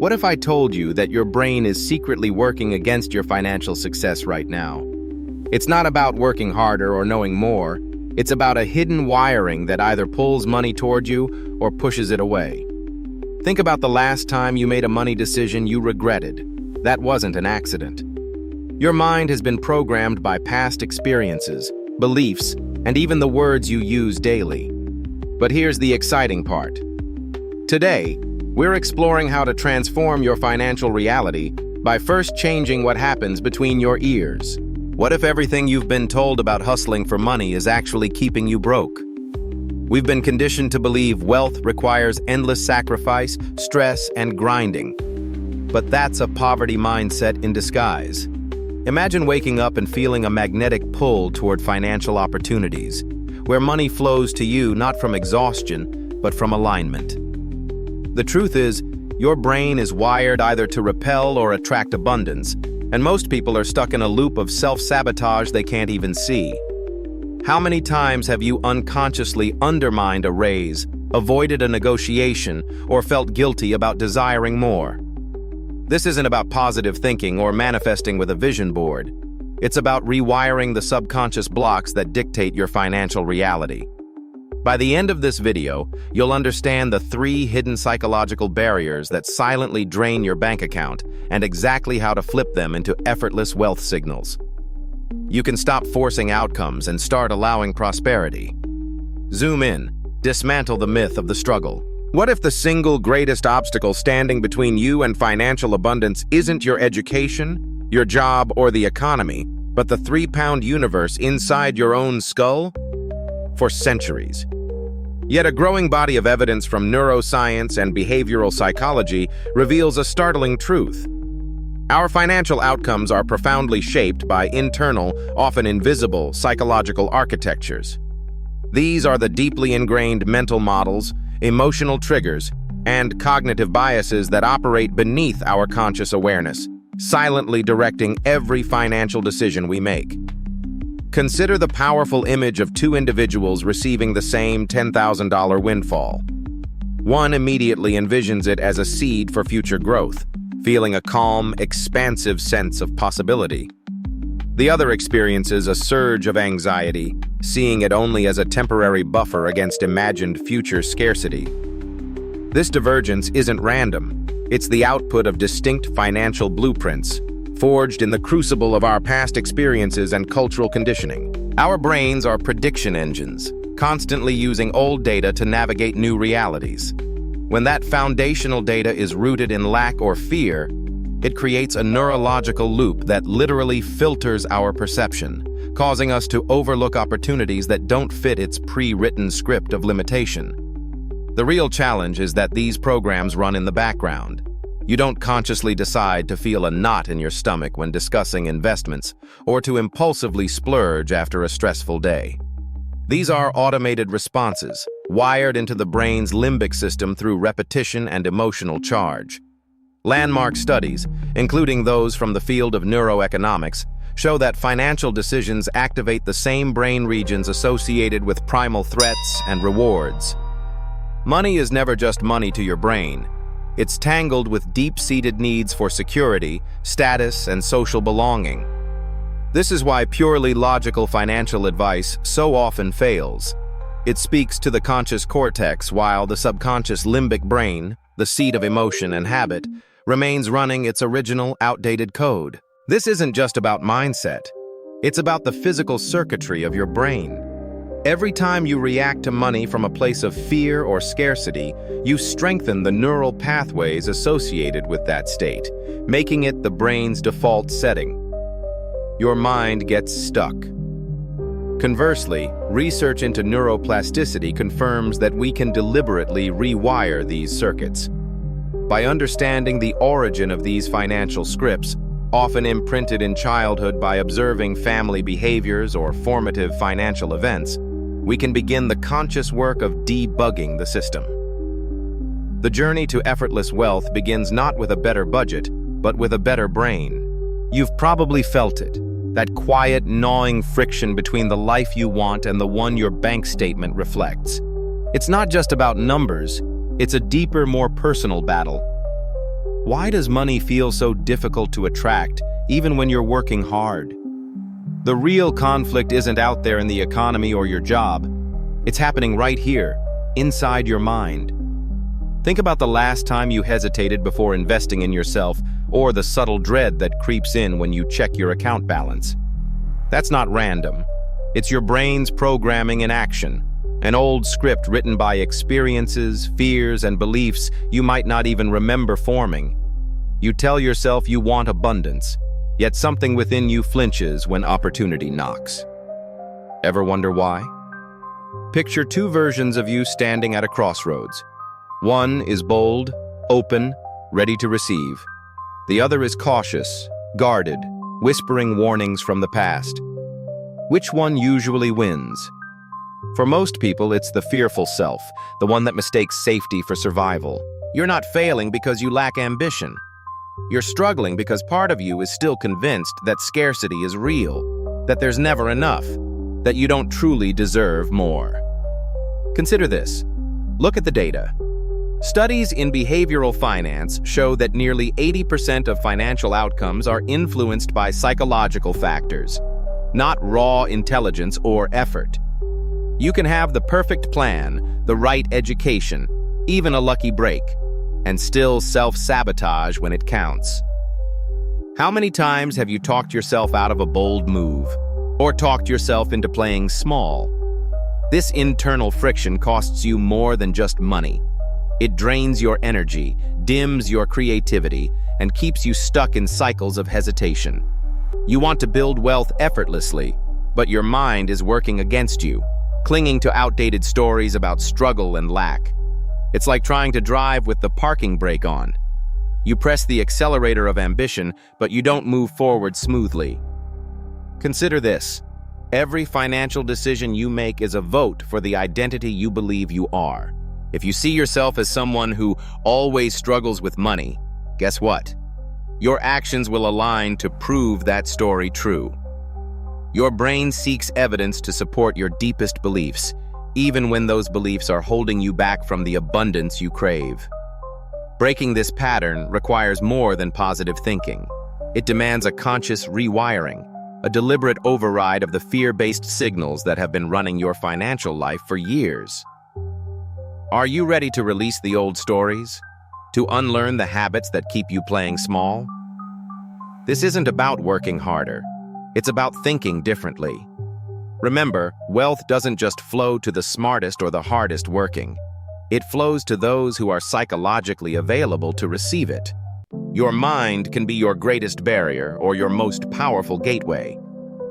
What if I told you that your brain is secretly working against your financial success right now? It's not about working harder or knowing more. It's about a hidden wiring that either pulls money toward you or pushes it away. Think about the last time you made a money decision you regretted. That wasn't an accident. Your mind has been programmed by past experiences, beliefs, and even the words you use daily. But here's the exciting part. Today, we're exploring how to transform your financial reality by first changing what happens between your ears. What if everything you've been told about hustling for money is actually keeping you broke? We've been conditioned to believe wealth requires endless sacrifice, stress, and grinding. But that's a poverty mindset in disguise. Imagine waking up and feeling a magnetic pull toward financial opportunities, where money flows to you not from exhaustion, but from alignment. The truth is, your brain is wired either to repel or attract abundance, and most people are stuck in a loop of self-sabotage they can't even see. How many times have you unconsciously undermined a raise, avoided a negotiation, or felt guilty about desiring more? This isn't about positive thinking or manifesting with a vision board. It's about rewiring the subconscious blocks that dictate your financial reality. By the end of this video, you'll understand the 3 hidden psychological barriers that silently drain your bank account and exactly how to flip them into effortless wealth signals. You can stop forcing outcomes and start allowing prosperity. Zoom in, dismantle the myth of the struggle. What if the single greatest obstacle standing between you and financial abundance isn't your education, your job, or the economy, but the 3-pound universe inside your own skull? For centuries. Yet a growing body of evidence from neuroscience and behavioral psychology reveals a startling truth. Our financial outcomes are profoundly shaped by internal, often invisible, psychological architectures. These are the deeply ingrained mental models, emotional triggers, and cognitive biases that operate beneath our conscious awareness, silently directing every financial decision we make. Consider the powerful image of 2 individuals receiving the same $10,000 windfall. One immediately envisions it as a seed for future growth, feeling a calm, expansive sense of possibility. The other experiences a surge of anxiety, seeing it only as a temporary buffer against imagined future scarcity. This divergence isn't random. It's the output of distinct financial blueprints, forged in the crucible of our past experiences and cultural conditioning. Our brains are prediction engines, constantly using old data to navigate new realities. When that foundational data is rooted in lack or fear, it creates a neurological loop that literally filters our perception, causing us to overlook opportunities that don't fit its pre-written script of limitation. The real challenge is that these programs run in the background. You don't consciously decide to feel a knot in your stomach when discussing investments or to impulsively splurge after a stressful day. These are automated responses, wired into the brain's limbic system through repetition and emotional charge. Landmark studies, including those from the field of neuroeconomics, show that financial decisions activate the same brain regions associated with primal threats and rewards. Money is never just money to your brain. It's tangled with deep-seated needs for security, status, and social belonging. This is why purely logical financial advice so often fails. It speaks to the conscious cortex while the subconscious limbic brain, the seat of emotion and habit, remains running its original, outdated code. This isn't just about mindset. It's about the physical circuitry of your brain. Every time you react to money from a place of fear or scarcity, you strengthen the neural pathways associated with that state, making it the brain's default setting. Your mind gets stuck. Conversely, research into neuroplasticity confirms that we can deliberately rewire these circuits. By understanding the origin of these financial scripts, often imprinted in childhood by observing family behaviors or formative financial events, we can begin the conscious work of debugging the system. The journey to effortless wealth begins not with a better budget, but with a better brain. You've probably felt it, that quiet, gnawing friction between the life you want and the one your bank statement reflects. It's not just about numbers, it's a deeper, more personal battle. Why does money feel so difficult to attract, even when you're working hard? The real conflict isn't out there in the economy or your job. It's happening right here, inside your mind. Think about the last time you hesitated before investing in yourself, or the subtle dread that creeps in when you check your account balance. That's not random. It's your brain's programming in action, an old script written by experiences, fears, and beliefs you might not even remember forming. You tell yourself you want abundance, yet something within you flinches when opportunity knocks. Ever wonder why? Picture two versions of you standing at a crossroads. One is bold, open, ready to receive. The other is cautious, guarded, whispering warnings from the past. Which one usually wins? For most people, it's the fearful self, the one that mistakes safety for survival. You're not failing because you lack ambition. You're struggling because part of you is still convinced that scarcity is real, that there's never enough, that you don't truly deserve more. Consider this. Look at the data. Studies in behavioral finance show that nearly 80% of financial outcomes are influenced by psychological factors, not raw intelligence or effort. You can have the perfect plan, the right education, even a lucky break, and still self-sabotage when it counts. How many times have you talked yourself out of a bold move, or talked yourself into playing small? This internal friction costs you more than just money. It drains your energy, dims your creativity, and keeps you stuck in cycles of hesitation. You want to build wealth effortlessly, but your mind is working against you, clinging to outdated stories about struggle and lack. It's like trying to drive with the parking brake on. You press the accelerator of ambition, but you don't move forward smoothly. Consider this. Every financial decision you make is a vote for the identity you believe you are. If you see yourself as someone who always struggles with money, guess what? Your actions will align to prove that story true. Your brain seeks evidence to support your deepest beliefs, even when those beliefs are holding you back from the abundance you crave. Breaking this pattern requires more than positive thinking. It demands a conscious rewiring, a deliberate override of the fear-based signals that have been running your financial life for years. Are you ready to release the old stories? To unlearn the habits that keep you playing small? This isn't about working harder. It's about thinking differently. Remember, wealth doesn't just flow to the smartest or the hardest working. It flows to those who are psychologically available to receive it. Your mind can be your greatest barrier or your most powerful gateway.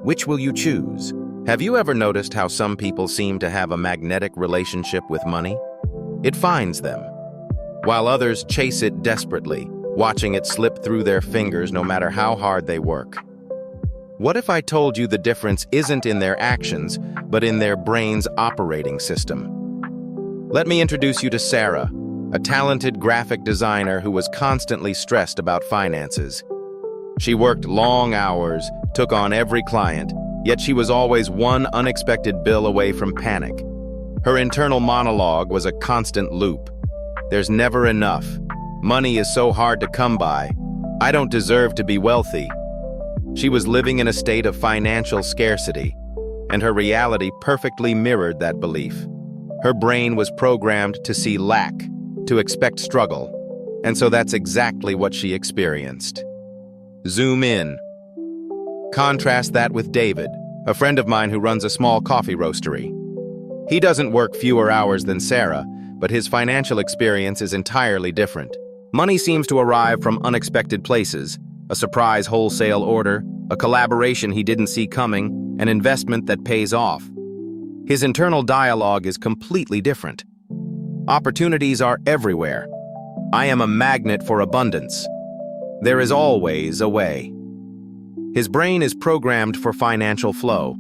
Which will you choose? Have you ever noticed how some people seem to have a magnetic relationship with money? It finds them, while others chase it desperately, watching it slip through their fingers no matter how hard they work. What if I told you the difference isn't in their actions, but in their brain's operating system? Let me introduce you to Sarah, a talented graphic designer who was constantly stressed about finances. She worked long hours, took on every client, yet she was always one unexpected bill away from panic. Her internal monologue was a constant loop. There's never enough. Money is so hard to come by. I don't deserve to be wealthy. She was living in a state of financial scarcity, and her reality perfectly mirrored that belief. Her brain was programmed to see lack, to expect struggle, and so that's exactly what she experienced. Zoom in. Contrast that with David, a friend of mine who runs a small coffee roastery. He doesn't work fewer hours than Sarah, but his financial experience is entirely different. Money seems to arrive from unexpected places: a surprise wholesale order, a collaboration he didn't see coming, an investment that pays off. His internal dialogue is completely different. Opportunities are everywhere. I am a magnet for abundance. There is always a way. His brain is programmed for financial flow.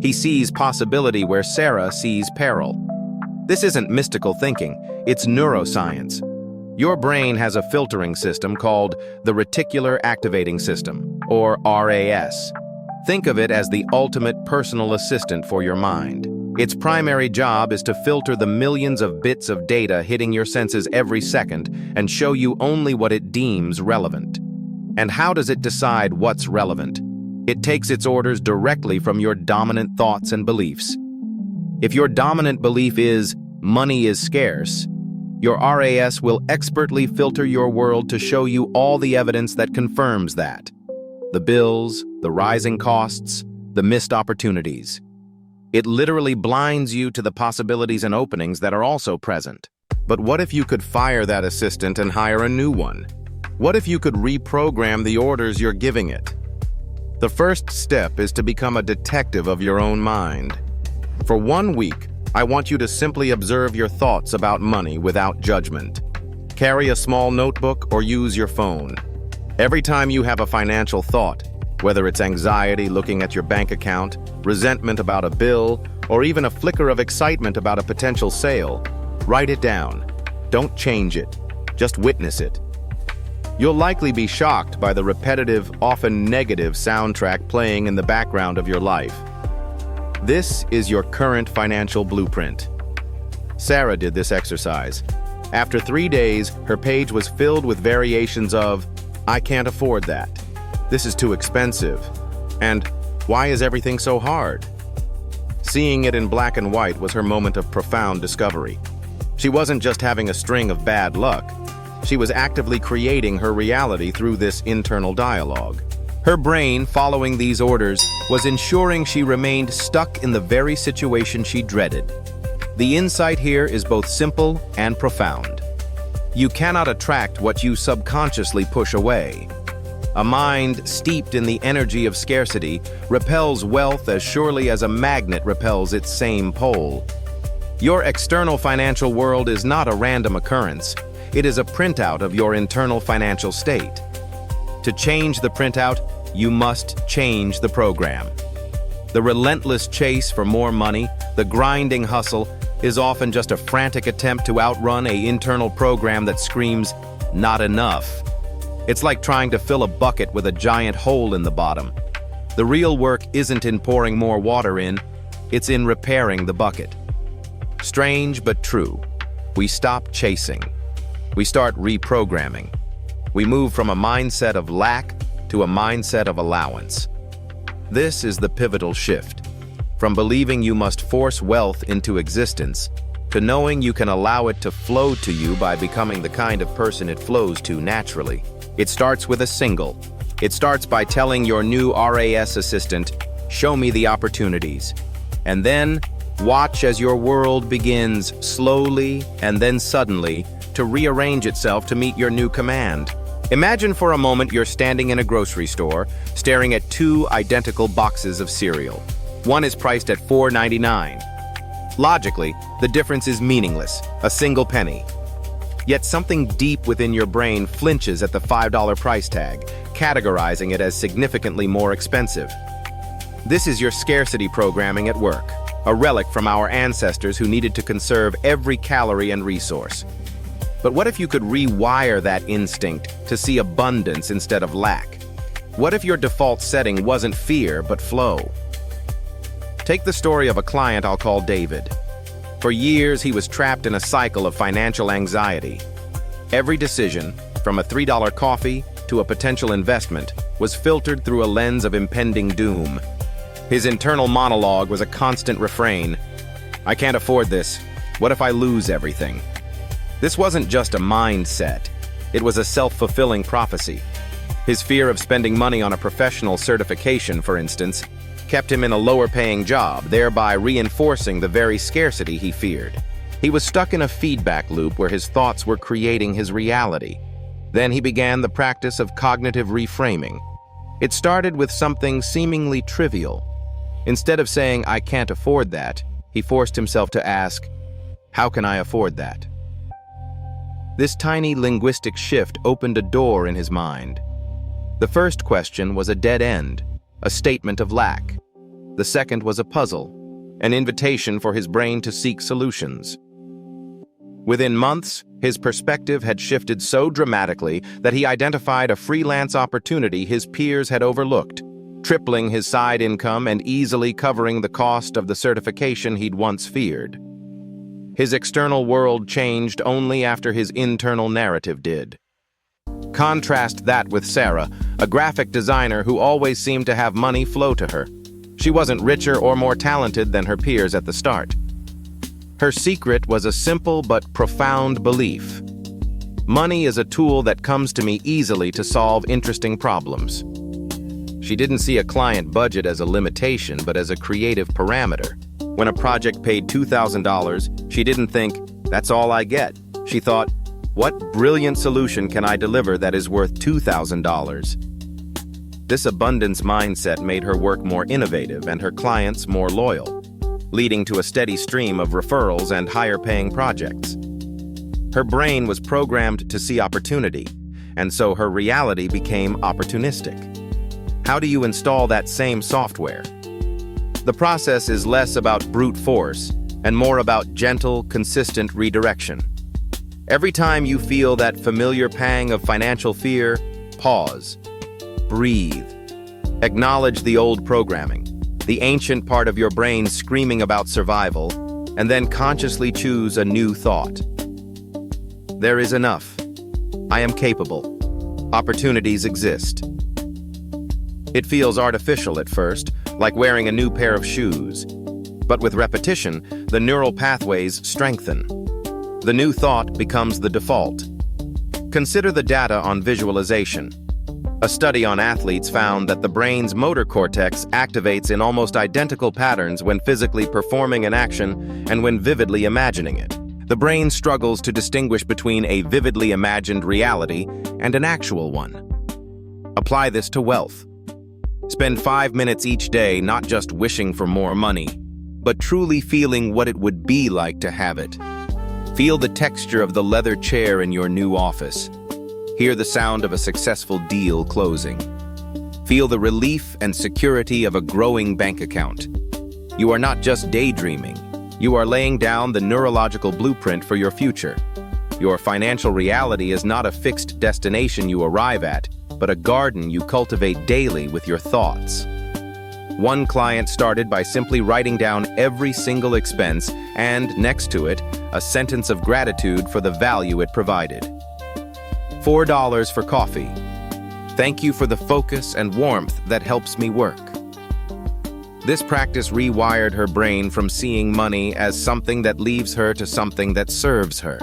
He sees possibility where Sarah sees peril. This isn't mystical thinking, it's neuroscience. Your brain has a filtering system called the reticular activating system, or RAS. Think of it as the ultimate personal assistant for your mind. Its primary job is to filter the millions of bits of data hitting your senses every second and show you only what it deems relevant. And how does it decide what's relevant? It takes its orders directly from your dominant thoughts and beliefs. If your dominant belief is, money is scarce, your RAS will expertly filter your world to show you all the evidence that confirms that. The bills, the rising costs, the missed opportunities. It literally blinds you to the possibilities and openings that are also present. But what if you could fire that assistant and hire a new one? What if you could reprogram the orders you're giving it? The first step is to become a detective of your own mind. For 1 week, I want you to simply observe your thoughts about money without judgment. Carry a small notebook or use your phone. Every time you have a financial thought, whether it's anxiety looking at your bank account, resentment about a bill, or even a flicker of excitement about a potential sale, write it down. Don't change it. Just witness it. You'll likely be shocked by the repetitive, often negative soundtrack playing in the background of your life. This is your current financial blueprint. Sarah did this exercise. After 3 days, her page was filled with variations of, "I can't afford that. This is too expensive," and "Why is everything so hard?" Seeing it in black and white was her moment of profound discovery. She wasn't just having a string of bad luck. She was actively creating her reality through this internal dialogue. Her brain, following these orders, was ensuring she remained stuck in the very situation she dreaded. The insight here is both simple and profound. You cannot attract what you subconsciously push away. A mind steeped in the energy of scarcity repels wealth as surely as a magnet repels its same pole. Your external financial world is not a random occurrence. It is a printout of your internal financial state. To change the printout, you must change the program. The relentless chase for more money, the grinding hustle, is often just a frantic attempt to outrun an internal program that screams, "Not enough." It's like trying to fill a bucket with a giant hole in the bottom. The real work isn't in pouring more water in, it's in repairing the bucket. Strange but true. We stop chasing. We start reprogramming. We move from a mindset of lack to a mindset of allowance. This is the pivotal shift. From believing you must force wealth into existence, to knowing you can allow it to flow to you by becoming the kind of person it flows to naturally. It starts with a single. It starts by telling your new RAS assistant, "Show me the opportunities." And then, watch as your world begins, slowly and then suddenly, to rearrange itself to meet your new command. Imagine for a moment you're standing in a grocery store, staring at 2 identical boxes of cereal. One is priced at $4.99. Logically, the difference is meaningless, a single penny. Yet something deep within your brain flinches at the $5 price tag, categorizing it as significantly more expensive. This is your scarcity programming at work, a relic from our ancestors who needed to conserve every calorie and resource. But what if you could rewire that instinct to see abundance instead of lack? What if your default setting wasn't fear, but flow? Take the story of a client I'll call David. For years, he was trapped in a cycle of financial anxiety. Every decision, from a $3 coffee to a potential investment, was filtered through a lens of impending doom. His internal monologue was a constant refrain. "I can't afford this. What if I lose everything?" This wasn't just a mindset. It was a self-fulfilling prophecy. His fear of spending money on a professional certification, for instance, kept him in a lower-paying job, thereby reinforcing the very scarcity he feared. He was stuck in a feedback loop where his thoughts were creating his reality. Then he began the practice of cognitive reframing. It started with something seemingly trivial. Instead of saying, "I can't afford that," he forced himself to ask, "How can I afford that?" This tiny linguistic shift opened a door in his mind. The first question was a dead end, a statement of lack. The second was a puzzle, an invitation for his brain to seek solutions. Within months, his perspective had shifted so dramatically that he identified a freelance opportunity his peers had overlooked: tripling his side income and easily covering the cost of the certification he'd once feared. His external world changed only after his internal narrative did. Contrast that with Sarah, a graphic designer who always seemed to have money flow to her. She wasn't richer or more talented than her peers at the start. Her secret was a simple but profound belief. Money is a tool that comes to me easily to solve interesting problems. She didn't see a client budget as a limitation, but as a creative parameter. When a project paid $2,000, she didn't think, "That's all I get." She thought, "What brilliant solution can I deliver that is worth $2,000? This abundance mindset made her work more innovative and her clients more loyal, leading to a steady stream of referrals and higher-paying projects. Her brain was programmed to see opportunity, and so her reality became opportunistic. How do you install that same software? The process is less about brute force and more about gentle, consistent redirection. Every time you feel that familiar pang of financial fear, pause. Breathe. Acknowledge the old programming, the ancient part of your brain screaming about survival, and then consciously choose a new thought. There is enough. I am capable. Opportunities exist. It feels artificial at first, like wearing a new pair of shoes. But with repetition, the neural pathways strengthen. The new thought becomes the default. Consider the data on visualization. A study on athletes found that the brain's motor cortex activates in almost identical patterns when physically performing an action and when vividly imagining it. The brain struggles to distinguish between a vividly imagined reality and an actual one. Apply this to wealth. Spend 5 minutes each day not just wishing for more money, but truly feeling what it would be like to have it. Feel the texture of the leather chair in your new office. Hear the sound of a successful deal closing. Feel the relief and security of a growing bank account. You are not just daydreaming. You are laying down the neurological blueprint for your future. Your financial reality is not a fixed destination you arrive at, but a garden you cultivate daily with your thoughts. One client started by simply writing down every single expense and, next to it, a sentence of gratitude for the value it provided. $4 for coffee. Thank you for the focus and warmth that helps me work. This practice rewired her brain from seeing money as something that leaves her to something that serves her.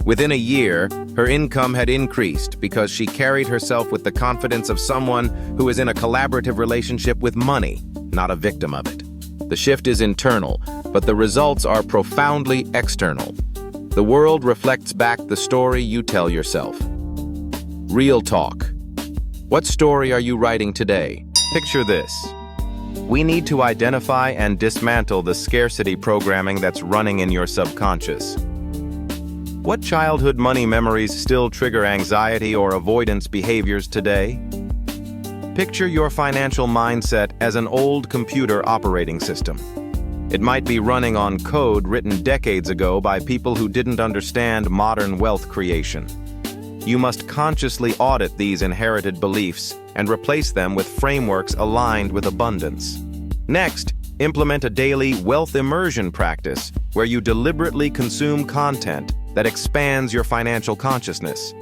Within a year, her income had increased because she carried herself with the confidence of someone who is in a collaborative relationship with money, not a victim of it. The shift is internal, but the results are profoundly external. The world reflects back the story you tell yourself. Real talk. What story are you writing today? Picture this. We need to identify and dismantle the scarcity programming that's running in your subconscious. What childhood money memories still trigger anxiety or avoidance behaviors today? Picture your financial mindset as an old computer operating system. It might be running on code written decades ago by people who didn't understand modern wealth creation. You must consciously audit these inherited beliefs and replace them with frameworks aligned with abundance. Next, implement a daily wealth immersion practice where you deliberately consume content that expands your financial consciousness.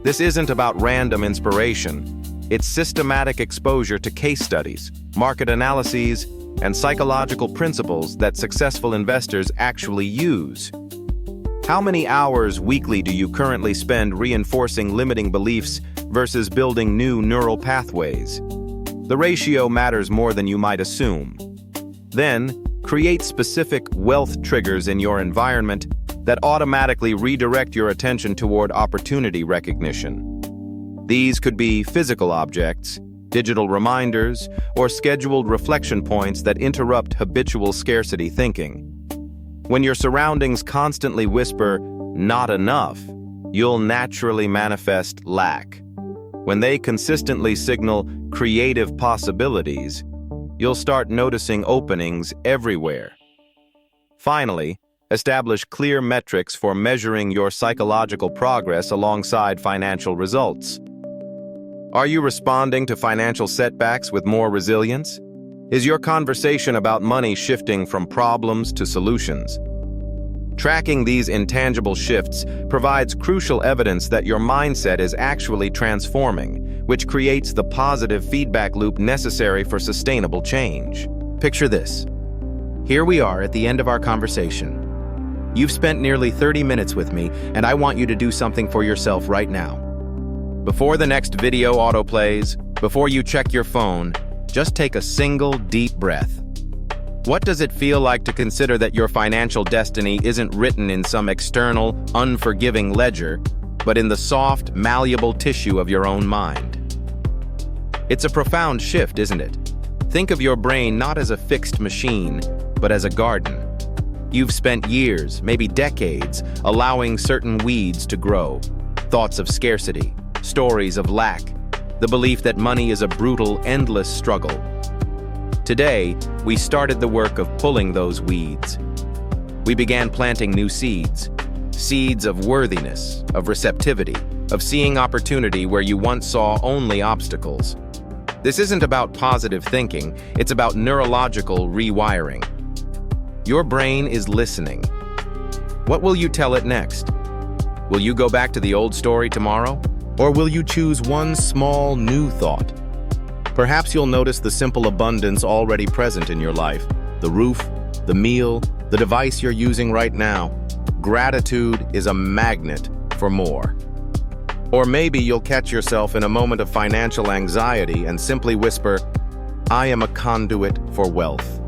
This isn't about random inspiration. It's systematic exposure to case studies, market analyses, and psychological principles that successful investors actually use. How many hours weekly do you currently spend reinforcing limiting beliefs versus building new neural pathways? The ratio matters more than you might assume. Then, create specific wealth triggers in your environment that automatically redirect your attention toward opportunity recognition. These could be physical objects, digital reminders, or scheduled reflection points that interrupt habitual scarcity thinking. When your surroundings constantly whisper, "not enough," you'll naturally manifest lack. When they consistently signal creative possibilities, you'll start noticing openings everywhere. Finally, establish clear metrics for measuring your psychological progress alongside financial results. Are you responding to financial setbacks with more resilience? Is your conversation about money shifting from problems to solutions? Tracking these intangible shifts provides crucial evidence that your mindset is actually transforming, which creates the positive feedback loop necessary for sustainable change. Picture this. Here we are at the end of our conversation. You've spent nearly 30 minutes with me, and I want you to do something for yourself right now. Before the next video autoplays, before you check your phone, just take a single deep breath. What does it feel like to consider that your financial destiny isn't written in some external, unforgiving ledger, but in the soft, malleable tissue of your own mind? It's a profound shift, isn't it? Think of your brain not as a fixed machine, but as a garden. You've spent years, maybe decades, allowing certain weeds to grow. Thoughts of scarcity, stories of lack, the belief that money is a brutal, endless struggle. Today, we started the work of pulling those weeds. We began planting new seeds. Seeds of worthiness, of receptivity, of seeing opportunity where you once saw only obstacles. This isn't about positive thinking, it's about neurological rewiring. Your brain is listening. What will you tell it next? Will you go back to the old story tomorrow? Or will you choose one small new thought? Perhaps you'll notice the simple abundance already present in your life. The roof, the meal, the device you're using right now. Gratitude is a magnet for more. Or maybe you'll catch yourself in a moment of financial anxiety and simply whisper, "I am a conduit for wealth."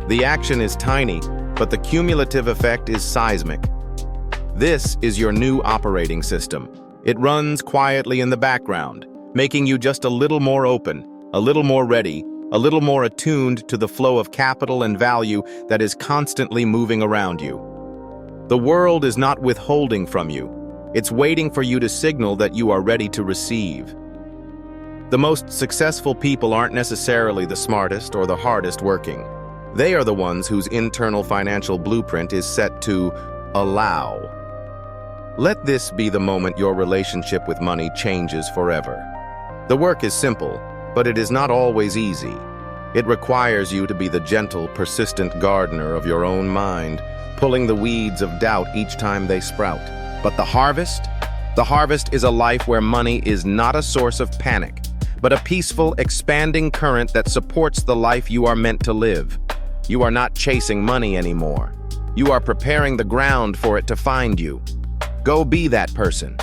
The action is tiny, but the cumulative effect is seismic. This is your new operating system. It runs quietly in the background, making you just a little more open, a little more ready, a little more attuned to the flow of capital and value that is constantly moving around you. The world is not withholding from you. It's waiting for you to signal that you are ready to receive. The most successful people aren't necessarily the smartest or the hardest working. They are the ones whose internal financial blueprint is set to allow. Let this be the moment your relationship with money changes forever. The work is simple, but it is not always easy. It requires you to be the gentle, persistent gardener of your own mind, pulling the weeds of doubt each time they sprout. But the harvest? The harvest is a life where money is not a source of panic, but a peaceful, expanding current that supports the life you are meant to live. You are not chasing money anymore. You are preparing the ground for it to find you. Go be that person.